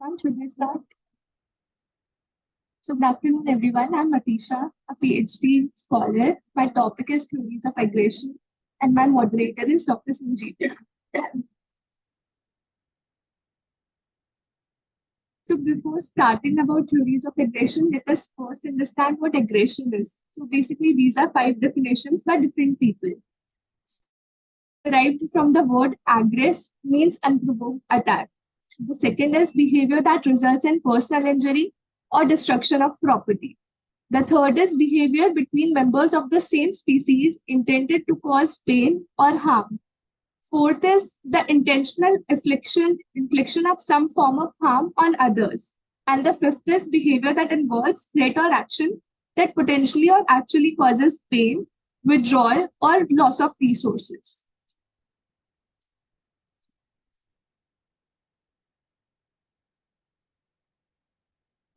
Should we start? So, good afternoon, everyone. I'm Matisha, a PhD scholar. My topic is theories of aggression, and my moderator is Dr. Sanjeev. So, before starting about theories of aggression, let us first understand what aggression is. So, basically, these are five definitions by different people. Derived from the word aggress means unprovoked attack. The second is behavior that results in personal injury or destruction of property. The third is behavior between members of the same species intended to cause pain or harm. Fourth is the intentional infliction of some form of harm on others. And the fifth is behavior that involves threat or action that potentially or actually causes pain, withdrawal, or loss of resources.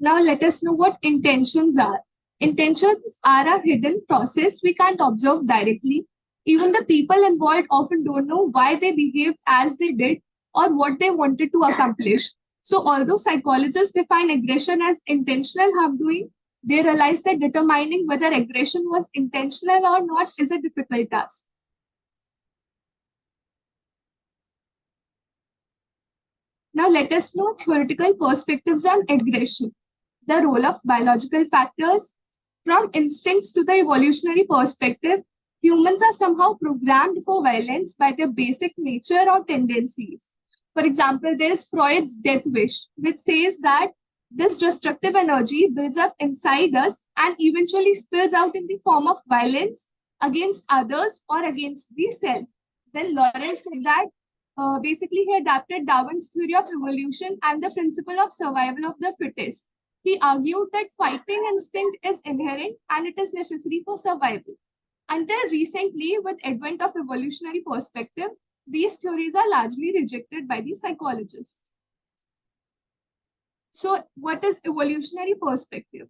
Now let us know what intentions are. Intentions are a hidden process we can't observe directly. Even the people involved often don't know why they behaved as they did or what they wanted to accomplish. So although psychologists define aggression as intentional harm doing, they realize that determining whether aggression was intentional or not is a difficult task. Now let us know theoretical perspectives on aggression. The role of biological factors. From instincts to the evolutionary perspective, humans are somehow programmed for violence by their basic nature or tendencies. For example, there is Freud's death wish, which says that this destructive energy builds up inside us and eventually spills out in the form of violence against others or against the self. Then Lawrence said that basically he adapted Darwin's theory of evolution and the principle of survival of the fittest. He argued that fighting instinct is inherent and it is necessary for survival. Until recently, with advent of evolutionary perspective, these theories are largely rejected by the psychologists. So, what is evolutionary perspective?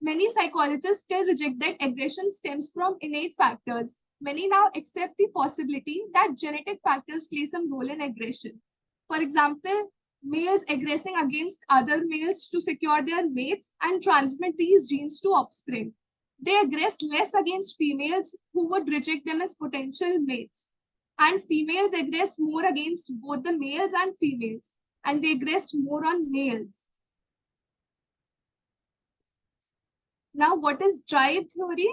Many psychologists still reject that aggression stems from innate factors. Many now accept the possibility that genetic factors play some role in aggression. For example, males aggressing against other males to secure their mates and transmit these genes to offspring. They aggress less against females who would reject them as potential mates. And females aggress more against both the males and females, and they aggress more on males. Now, what is drive theory?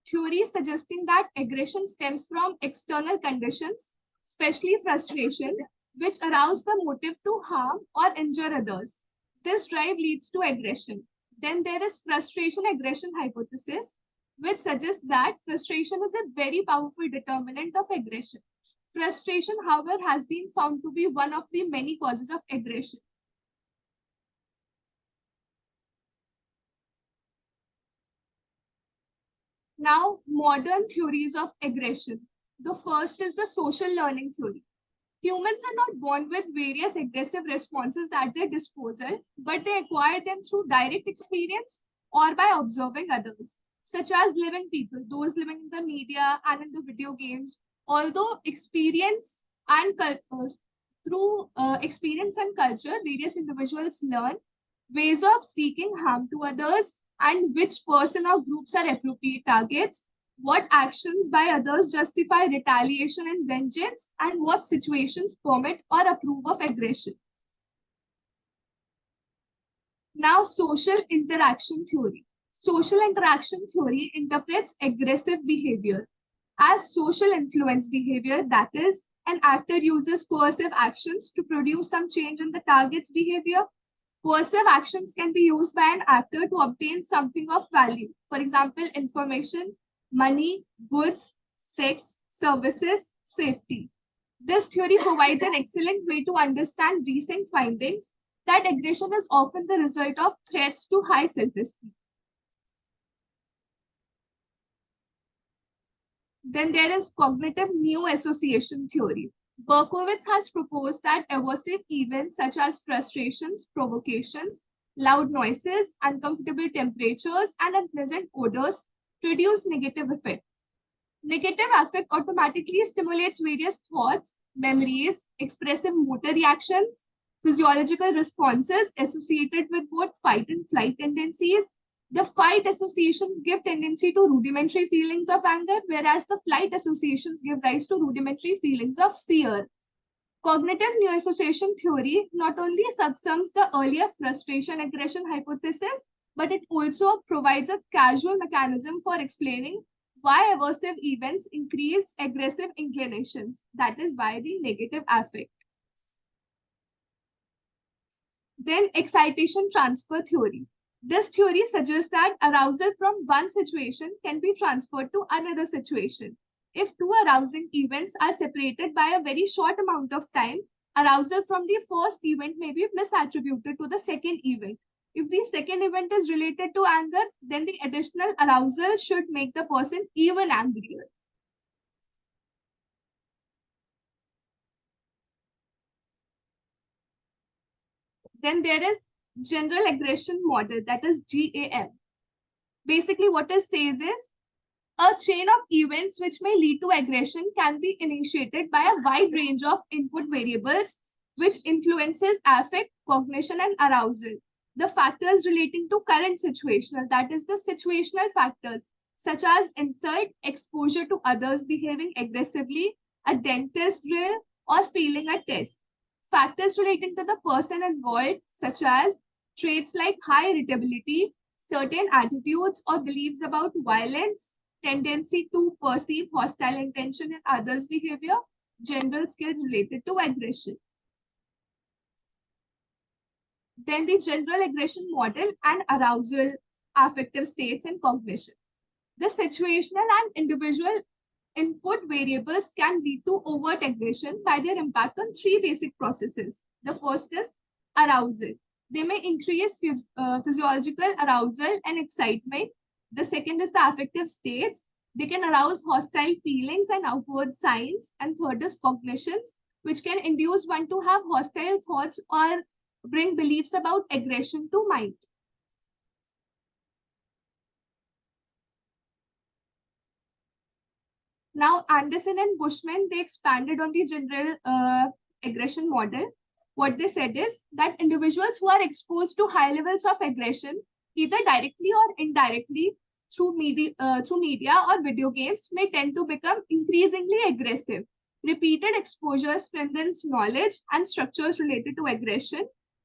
Theory suggesting that aggression stems from external conditions, especially frustration, which arouse the motive to harm or injure others. This drive leads to aggression. Then there is frustration aggression hypothesis, which suggests that frustration is a very powerful determinant of aggression. Frustration, however, has been found to be one of the many causes of aggression. Now, modern theories of aggression. The first is the social learning theory. Humans are not born with various aggressive responses at their disposal, but they acquire them through direct experience or by observing others, such as living people, those living in the media and in the video games. Although experience and through experience and culture, various individuals learn ways of seeking harm to others and which person or groups are appropriate targets, what actions by others justify retaliation and vengeance, and what situations permit or approve of aggression. Now, social interaction theory. Social interaction theory interprets aggressive behavior as social influence behavior, that is, an actor uses coercive actions to produce some change in the target's behavior. Coercive actions can be used by an actor to obtain something of value. For example, information, money, goods, sex, services, safety. This theory provides an excellent way to understand recent findings that aggression is often the result of threats to high self-esteem. Then there is cognitive new association theory. Berkowitz has proposed that aversive events such as frustrations, provocations, loud noises, uncomfortable temperatures, and unpleasant odors produce negative effect. Negative affect automatically stimulates various thoughts, memories, expressive motor reactions, Physiological responses associated with both fight and flight tendencies. The fight associations give tendency to rudimentary feelings of anger, whereas the flight associations give rise to rudimentary feelings of fear. Cognitive neo-association theory not only subsumes the earlier frustration aggression hypothesis, but it also provides a causal mechanism for explaining why aversive events increase aggressive inclinations. That is why the negative affect. Then excitation transfer theory. This theory suggests that arousal from one situation can be transferred to another situation. If two arousing events are separated by a very short amount of time, arousal from the first event may be misattributed to the second event. If the second event is related to anger, then the additional arousal should make the person even angrier. Then there is general aggression model, that is GAM. Basically, what it says is a chain of events which may lead to aggression can be initiated by a wide range of input variables which influences affect, cognition, and arousal. The factors relating to current situational, that is the situational factors, such as insult, exposure to others behaving aggressively, a dentist drill, or failing a test. Factors relating to the person involved, such as traits like high irritability, certain attitudes or beliefs about violence, tendency to perceive hostile intention in others' behavior, general skills related to aggression. Then the general aggression model and arousal, affective states, and cognition. The situational and individual input variables can lead to overt aggression by their impact on three basic processes. The first is arousal. They may increase physiological arousal and excitement. The second is the affective states. They can arouse hostile feelings and outward signs. And third is cognitions, which can induce one to have hostile thoughts or bring beliefs about aggression to mind. Now, Anderson and Bushman, they expanded on the general aggression model. What they said is that individuals who are exposed to high levels of aggression, either directly or indirectly through media or video games, may tend to become increasingly aggressive. Repeated exposure strengthens knowledge and structures related to aggression.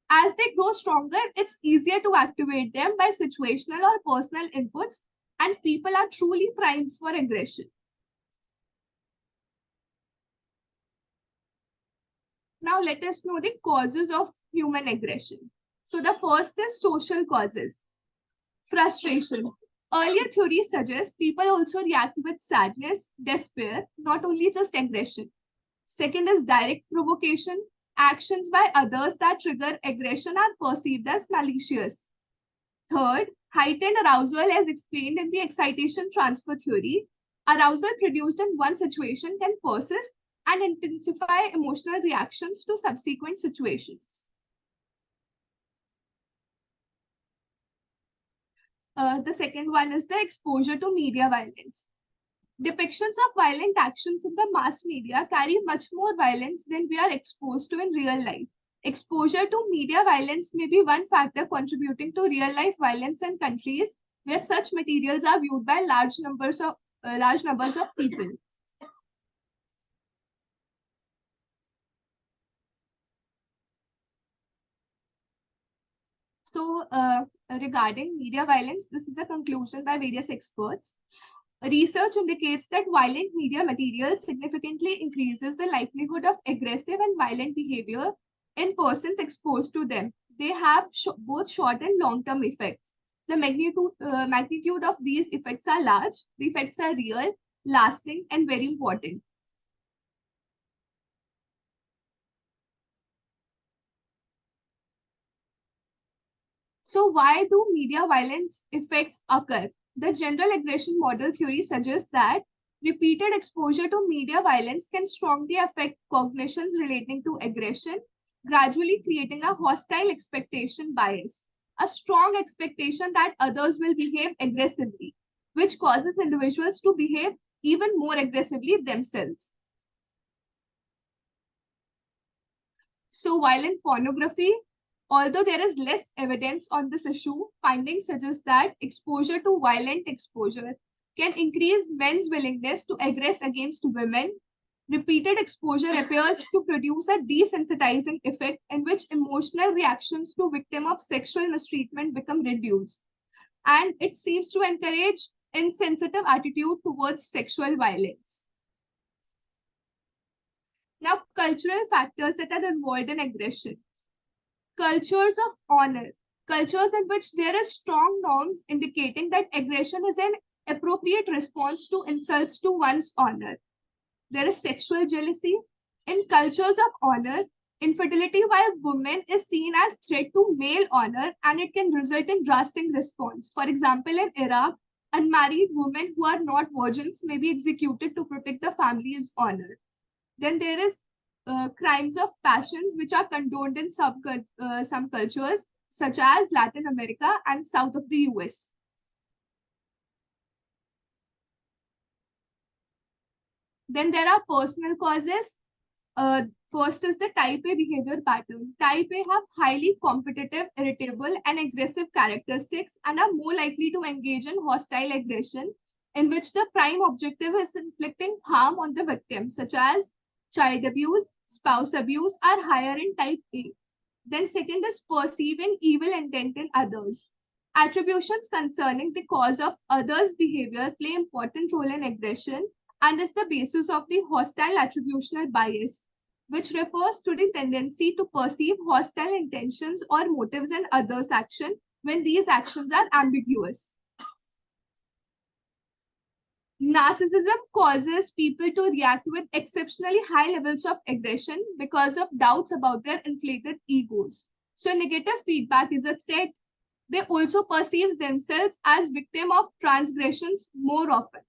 As they grow stronger, it's easier to activate them by situational or personal inputs, and people are truly primed for aggression. Now let us know the causes of human aggression. So the first is social causes. Frustration. Earlier theories suggest people also react with sadness, despair, not only just aggression. Second is direct provocation. Actions by others that trigger aggression are perceived as malicious. Third, heightened arousal as explained in the excitation transfer theory. Arousal produced in one situation can persist and intensify emotional reactions to subsequent situations. The second one is the exposure to media violence. Depictions of violent actions in the mass media carry much more violence than we are exposed to in real life. Exposure to media violence may be one factor contributing to real life violence in countries where such materials are viewed by large numbers of people. So, regarding media violence, this is a conclusion by various experts. Research indicates that violent media material significantly increases the likelihood of aggressive and violent behavior in persons exposed to them. They have both short and long-term effects. The magnitude of these effects are large. The effects are real, lasting, and very important. So why do media violence effects occur? The general aggression model theory suggests that repeated exposure to media violence can strongly affect cognitions relating to aggression, gradually creating a hostile expectation bias, a strong expectation that others will behave aggressively, which causes individuals to behave even more aggressively themselves. So while in pornography, although there is less evidence on this issue, findings suggest that exposure to violent exposure can increase men's willingness to aggress against women. Repeated exposure appears to produce a desensitizing effect in which emotional reactions to victim of sexual mistreatment become reduced. And it seems to encourage insensitive attitude towards sexual violence. Now, cultural factors that are involved in aggression. Cultures of honor. Cultures in which there are strong norms indicating that aggression is an appropriate response to insults to one's honor. There is sexual jealousy. In cultures of honor, infidelity by a woman is seen as threat to male honor and it can result in drastic response. For example, in Iraq, unmarried women who are not virgins may be executed to protect the family's honor. Then there is crimes of passions which are condoned in some cultures, such as Latin America and south of the US. Then there are personal causes. First is the type A behavior pattern. Type A have highly competitive, irritable, and aggressive characteristics and are more likely to engage in hostile aggression, in which the prime objective is inflicting harm on the victim, such as child abuse, spouse abuse, are higher in type A. Then, second is perceiving evil intent in others. Attributions concerning the cause of others' behavior play important role in aggression and is the basis of the hostile attributional bias, which refers to the tendency to perceive hostile intentions or motives in others' action when these actions are ambiguous. Narcissism causes people to react with exceptionally high levels of aggression because of doubts about their inflated egos. So negative feedback is a threat. They also perceive themselves as victim of transgressions more often.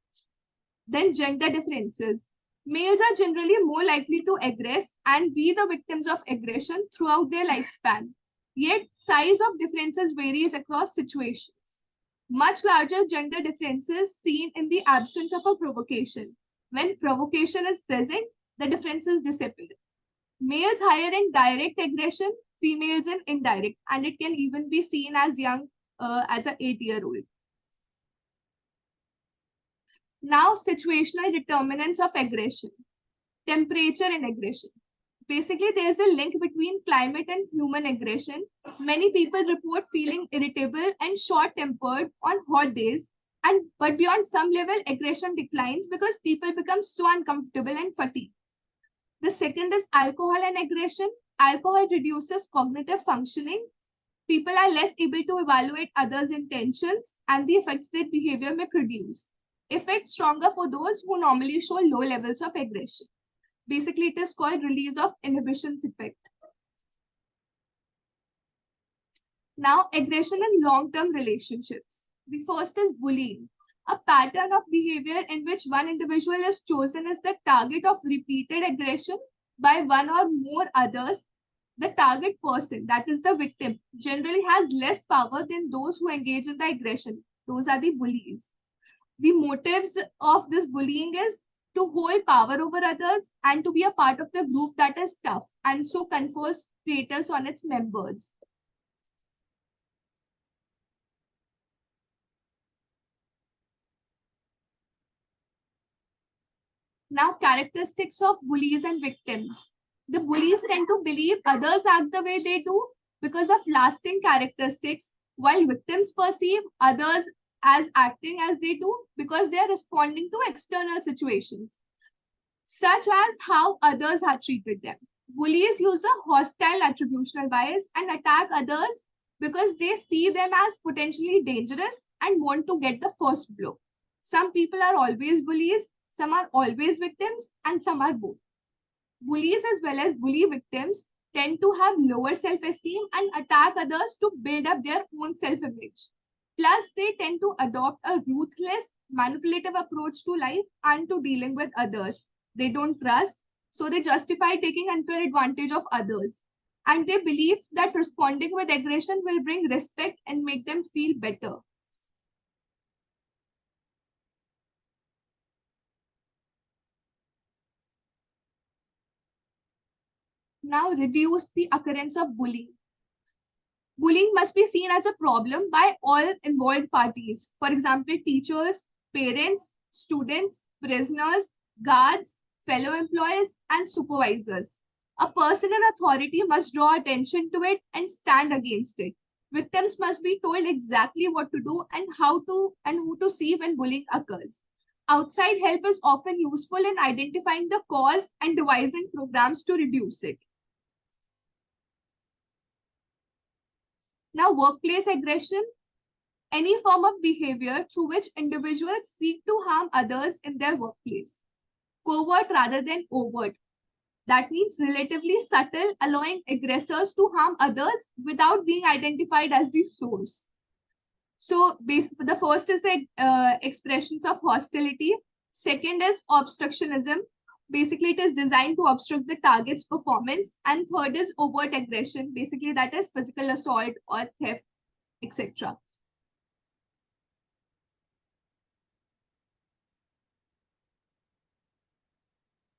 Then gender differences. Males are generally more likely to aggress and be the victims of aggression throughout their lifespan. Yet size of differences varies across situations. Much larger gender differences seen in the absence of a provocation. When provocation is present, the differences disappear. Males higher in direct aggression, females in indirect, and it can even be seen as young as an 8-year-old. Now, situational determinants of aggression. Temperature and aggression. Basically, there's a link between climate and human aggression. Many people report feeling irritable and short-tempered on hot days, but beyond some level, aggression declines because people become so uncomfortable and fatigued. The second is alcohol and aggression. Alcohol reduces cognitive functioning. People are less able to evaluate others' intentions and the effects their behavior may produce. Effects stronger for those who normally show low levels of aggression. Basically, it is called release of inhibitions effect. Now, aggression in long-term relationships. The first is bullying, a pattern of behavior in which one individual is chosen as the target of repeated aggression by one or more others. The target person, that is the victim, generally has less power than those who engage in the aggression. Those are the bullies. The motives of this bullying is to hold power over others and to be a part of the group that is tough and so confers status on its members. Now, characteristics of bullies and victims. The bullies tend to believe others act the way they do because of lasting characteristics, while victims perceive others as acting as they do because they are responding to external situations, such as how others have treated them. Bullies use a hostile attributional bias and attack others because they see them as potentially dangerous and want to get the first blow. Some people are always bullies, some are always victims, and some are both. Bullies as well as bully victims tend to have lower self-esteem and attack others to build up their own self-image. Plus, they tend to adopt a ruthless, manipulative approach to life and to dealing with others. They don't trust, so they justify taking unfair advantage of others. And they believe that responding with aggression will bring respect and make them feel better. Now, reduce the occurrence of bullying. Bullying must be seen as a problem by all involved parties. For example, teachers, parents, students, prisoners, guards, fellow employees, and supervisors. A person in authority must draw attention to it and stand against it. Victims must be told exactly what to do and how to and who to see when bullying occurs. Outside help is often useful in identifying the cause and devising programs to reduce it. Now, workplace aggression, any form of behavior through which individuals seek to harm others in their workplace. Covert rather than overt. That means relatively subtle, allowing aggressors to harm others without being identified as the source. So, the first is the expressions of hostility. Second is obstructionism. Basically, it is designed to obstruct the target's performance. And third is overt aggression. Basically, that is physical assault or theft, etc.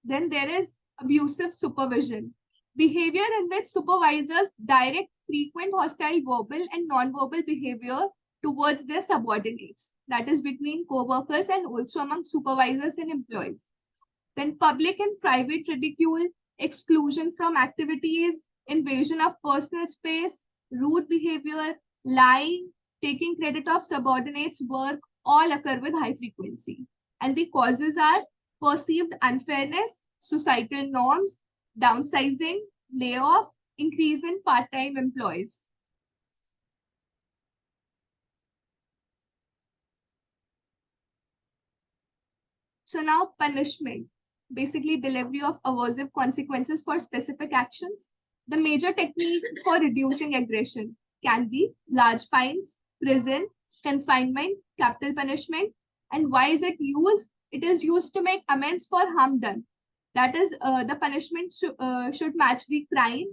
Then there is abusive supervision, behavior in which supervisors direct frequent hostile verbal and non-verbal behavior towards their subordinates, that is between co-workers and also among supervisors and employees. Then public and private ridicule, exclusion from activities, invasion of personal space, rude behavior, lying, taking credit of subordinates' work all occur with high frequency. And the causes are perceived unfairness, societal norms, downsizing, layoff, increase in part-time employees. So now punishment, basically delivery of aversive consequences for specific actions. The major technique for reducing aggression can be large fines, prison, confinement, capital punishment. And why is it used? It is used to make amends for harm done. That is, the punishment should match the crime.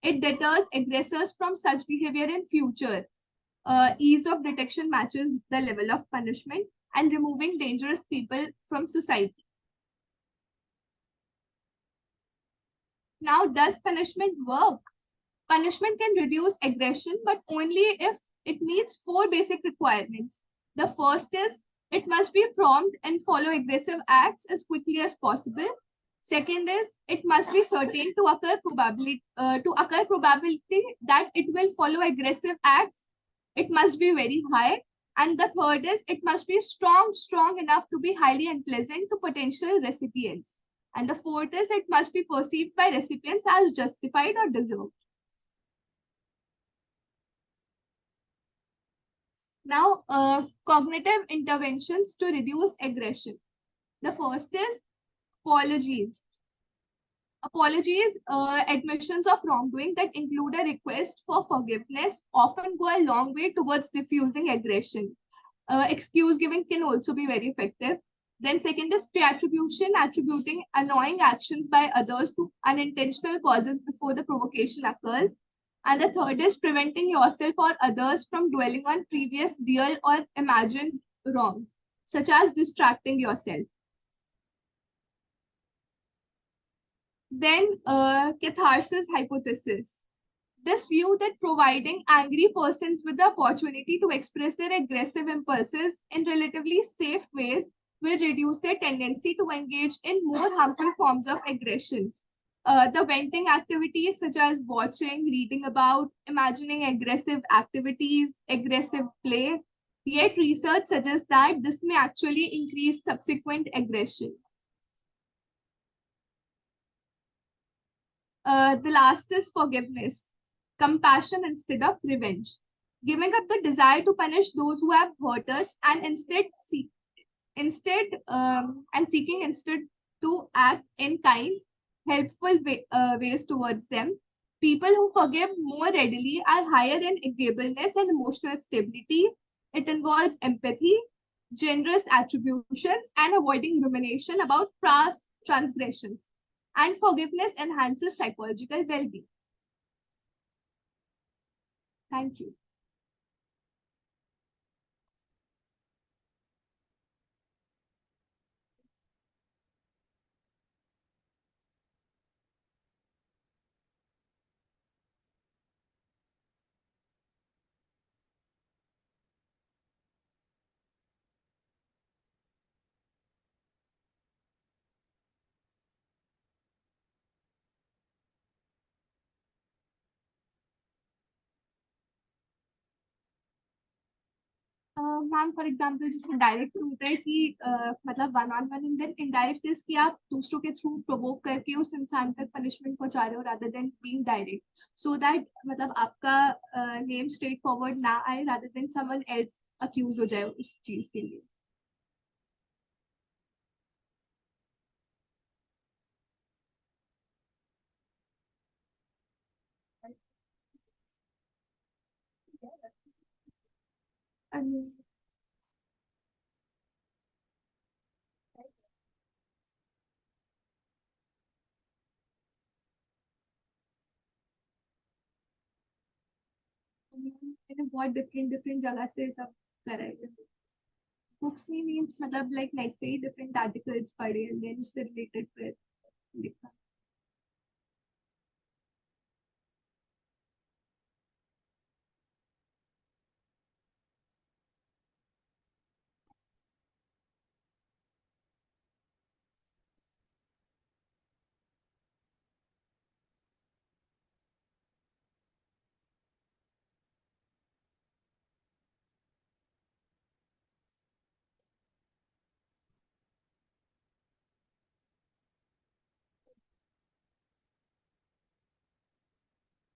It deters aggressors from such behavior in future. Ease of detection matches the level of punishment and removing dangerous people from society. Now, does punishment work? Punishment can reduce aggression, but only if it meets four basic requirements. The first is it must be prompt and follow aggressive acts as quickly as possible. Second is it must be certain to occur probability that it will follow aggressive acts. It must be very high. And the third is it must be strong enough to be highly unpleasant to potential recipients. And the fourth is it must be perceived by recipients as justified or deserved. Now, cognitive interventions to reduce aggression. The first is apologies. Apologies, admissions of wrongdoing that include a request for forgiveness often go a long way towards diffusing aggression. Excuse giving can also be very effective. Then second is pre-attribution, attributing annoying actions by others to unintentional causes before the provocation occurs. And the third is preventing yourself or others from dwelling on previous real or imagined wrongs, such as distracting yourself. Then catharsis hypothesis. This view that providing angry persons with the opportunity to express their aggressive impulses in relatively safe ways will reduce their tendency to engage in more harmful forms of aggression. The venting activities such as watching, reading about, imagining aggressive activities, aggressive play. Yet research suggests that this may actually increase subsequent aggression. The last is forgiveness, compassion instead of revenge. Giving up the desire to punish those who have hurt us and seeking instead to act in kind, helpful ways towards them. People who forgive more readily are higher in agreeableness and emotional stability. It involves empathy, generous attributions, and avoiding rumination about past transgressions. And forgiveness enhances psychological well-being. Thank you. Ma'am for example जिसमें direct होता है कि मतलब one on one, and then indirect is कि आप दूसरों के through provoke करके उस इंसान तक पनिशमेंट पहुंचा रहे हो rather than being direct, so that मतलब आपका नेम स्ट्रेट फॉरवर्ड ना आए rather than someone else accuse हो जाए उस चीज के लिए. And मैंने बहुत डिफरेंट डिफरेंट जगह से सब करा है. बुक्स में मीन्स मतलब लाइक नेट पे ही डिफरेंट आर्टिकल्स पढ़े एंड देन उससे रिलेटेड फिर लिखा.